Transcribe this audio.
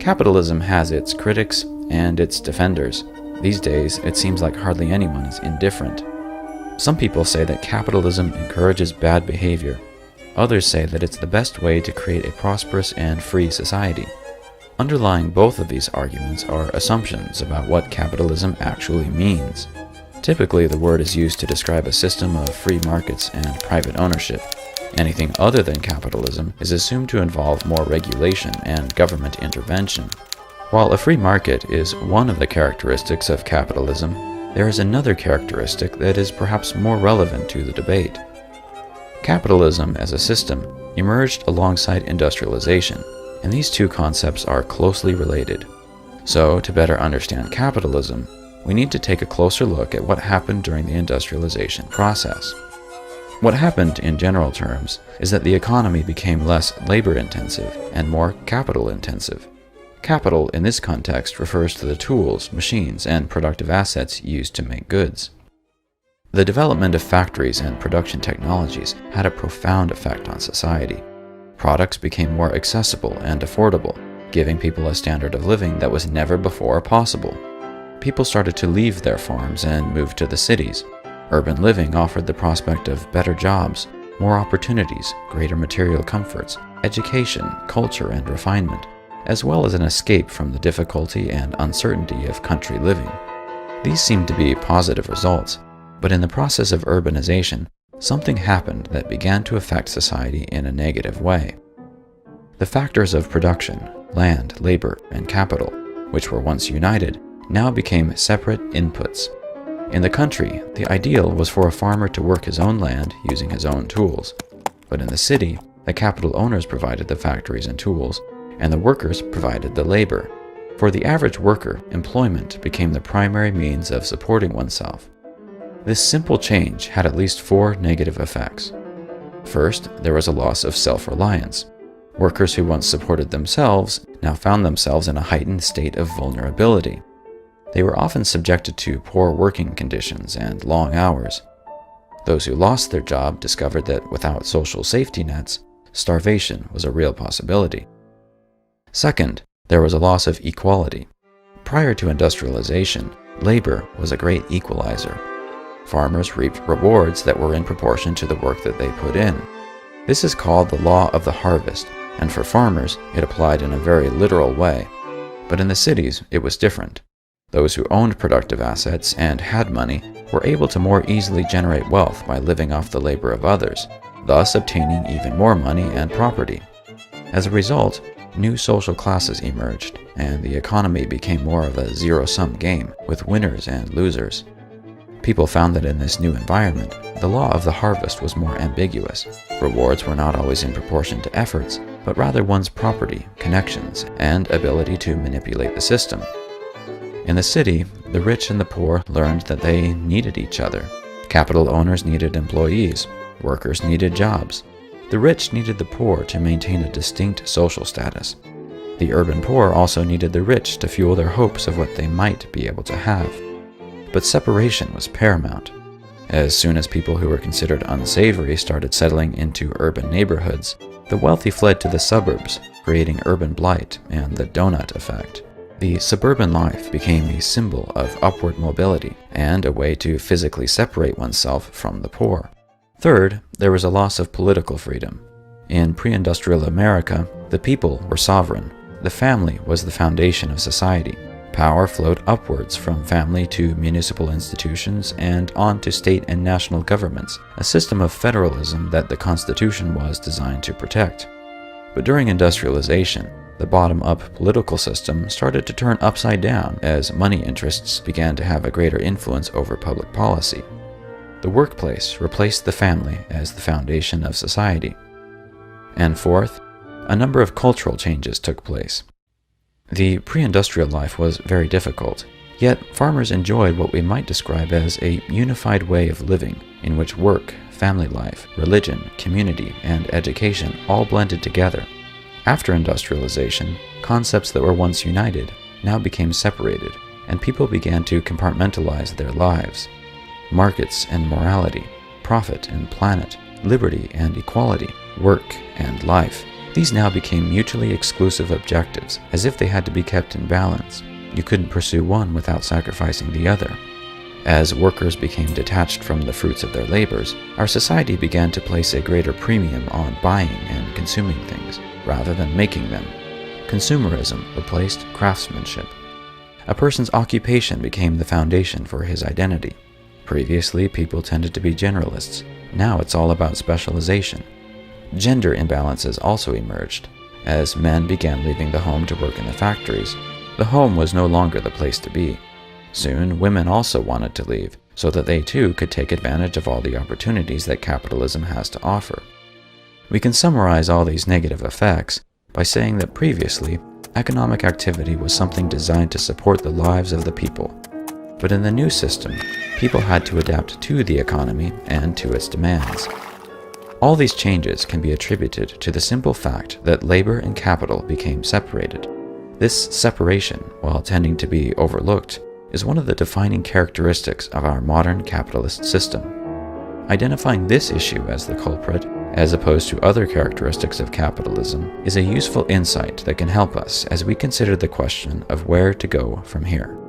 Capitalism has its critics and its defenders. These days, it seems like hardly anyone is indifferent. Some people say that capitalism encourages bad behavior. Others say that it's the best way to create a prosperous and free society. Underlying both of these arguments are assumptions about what capitalism actually means. Typically, the word is used to describe a system of free markets and private ownership. Anything other than capitalism is assumed to involve more regulation and government intervention. While a free market is one of the characteristics of capitalism, there is another characteristic that is perhaps more relevant to the debate. Capitalism as a system emerged alongside industrialization, and these two concepts are closely related. So, to better understand capitalism, we need to take a closer look at what happened during the industrialization process. What happened in general terms is that the economy became less labor-intensive and more capital-intensive. Capital in this context refers to the tools, machines, and productive assets used to make goods. The development of factories and production technologies had a profound effect on society. Products became more accessible and affordable, giving people a standard of living that was never before possible. People started to leave their farms and move to the cities. Urban living offered the prospect of better jobs, more opportunities, greater material comforts, education, culture, and refinement, as well as an escape from the difficulty and uncertainty of country living. These seemed to be positive results, but in the process of urbanization, something happened that began to affect society in a negative way. The factors of production, land, labor, and capital, which were once united, now became separate inputs. In the country, the ideal was for a farmer to work his own land using his own tools. But in the city, the capital owners provided the factories and tools, and the workers provided the labor. For the average worker, employment became the primary means of supporting oneself. This simple change had at least 4 negative effects. First, there was a loss of self-reliance. Workers who once supported themselves now found themselves in a heightened state of vulnerability. They were often subjected to poor working conditions and long hours. Those who lost their job discovered that without social safety nets, starvation was a real possibility. Second, there was a loss of equality. Prior to industrialization, labor was a great equalizer. Farmers reaped rewards that were in proportion to the work that they put in. This is called the law of the harvest, and for farmers, it applied in a very literal way. But in the cities, it was different. Those who owned productive assets and had money were able to more easily generate wealth by living off the labor of others, thus obtaining even more money and property. As a result, new social classes emerged, and the economy became more of a zero-sum game with winners and losers. People found that in this new environment, the law of the harvest was more ambiguous. Rewards were not always in proportion to efforts, but rather one's property, connections, and ability to manipulate the system. In the city, the rich and the poor learned that they needed each other. Capital owners needed employees. Workers needed jobs. The rich needed the poor to maintain a distinct social status. The urban poor also needed the rich to fuel their hopes of what they might be able to have. But separation was paramount. As soon as people who were considered unsavory started settling into urban neighborhoods, the wealthy fled to the suburbs, creating urban blight and the donut effect. The suburban life became a symbol of upward mobility and a way to physically separate oneself from the poor. Third, there was a loss of political freedom. In pre-industrial America, the people were sovereign. The family was the foundation of society. Power flowed upwards from family to municipal institutions and on to state and national governments, a system of federalism that the Constitution was designed to protect. But during industrialization, the bottom-up political system started to turn upside down as money interests began to have a greater influence over public policy. The workplace replaced the family as the foundation of society. And fourth, a number of cultural changes took place. The pre-industrial life was very difficult, yet farmers enjoyed what we might describe as a unified way of living in which work, family life, religion, community, and education all blended together. After industrialization, concepts that were once united now became separated, and people began to compartmentalize their lives. Markets and morality, profit and planet, liberty and equality, work and life These now became mutually exclusive objectives, as if they had to be kept in balance. You couldn't pursue one without sacrificing the other. As workers became detached from the fruits of their labors, our society began to place a greater premium on buying and consuming things, rather than making them. Consumerism replaced craftsmanship. A person's occupation became the foundation for his identity. Previously, people tended to be generalists. Now it's all about specialization. Gender imbalances also emerged. As men began leaving the home to work in the factories, the home was no longer the place to be. Soon, women also wanted to leave, so that they too could take advantage of all the opportunities that capitalism has to offer. We can summarize all these negative effects by saying that previously, economic activity was something designed to support the lives of the people. But in the new system, people had to adapt to the economy and to its demands. All these changes can be attributed to the simple fact that labor and capital became separated. This separation, while tending to be overlooked, is one of the defining characteristics of our modern capitalist system. Identifying this issue as the culprit, as opposed to other characteristics of capitalism, is a useful insight that can help us as we consider the question of where to go from here.